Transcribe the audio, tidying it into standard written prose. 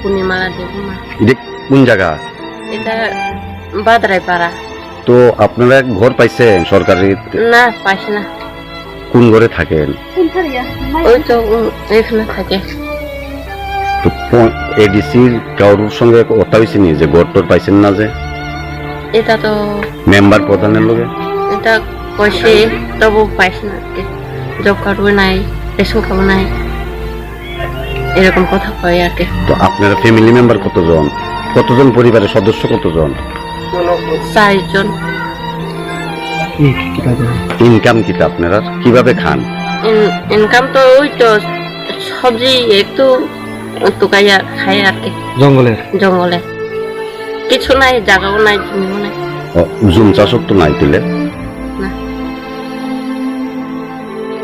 পূর্ণিমালা দেবমা। এটা কোন জায়গা? এটা বাদরাইপাড়া। তো আপনারা ঘর পাইছেন সরকারি? না পাইছি না। কোন ঘরে থাকেন? ওই তো এখানে থাকে। তো এডিসির কারোর সঙ্গে কথা হয়েছে নি যে ঘর টর পাইছেন না? যে এটা তো মেম্বার প্রধানের লগে এটা কইছে, তবু পাইছি না। জব কার্ডও নাই, রেশন কার্ড নাই, এরকম কথা কয় আর কি। তো আপনারা ফ্যামিলি মেম্বার কতজন? কতজন পরিবারের সদস্য কতজন? 4 জন। ইনকাম কিটা আপনারা কিভাবে খান? ইনকাম তো ওই তো সবজি একটু টুকাইয়া খাই আর কি। জঙ্গলে কিছু নাই, জায়গাও নাই, জমিও নাই। জুম চাষক তো নাই দিলে?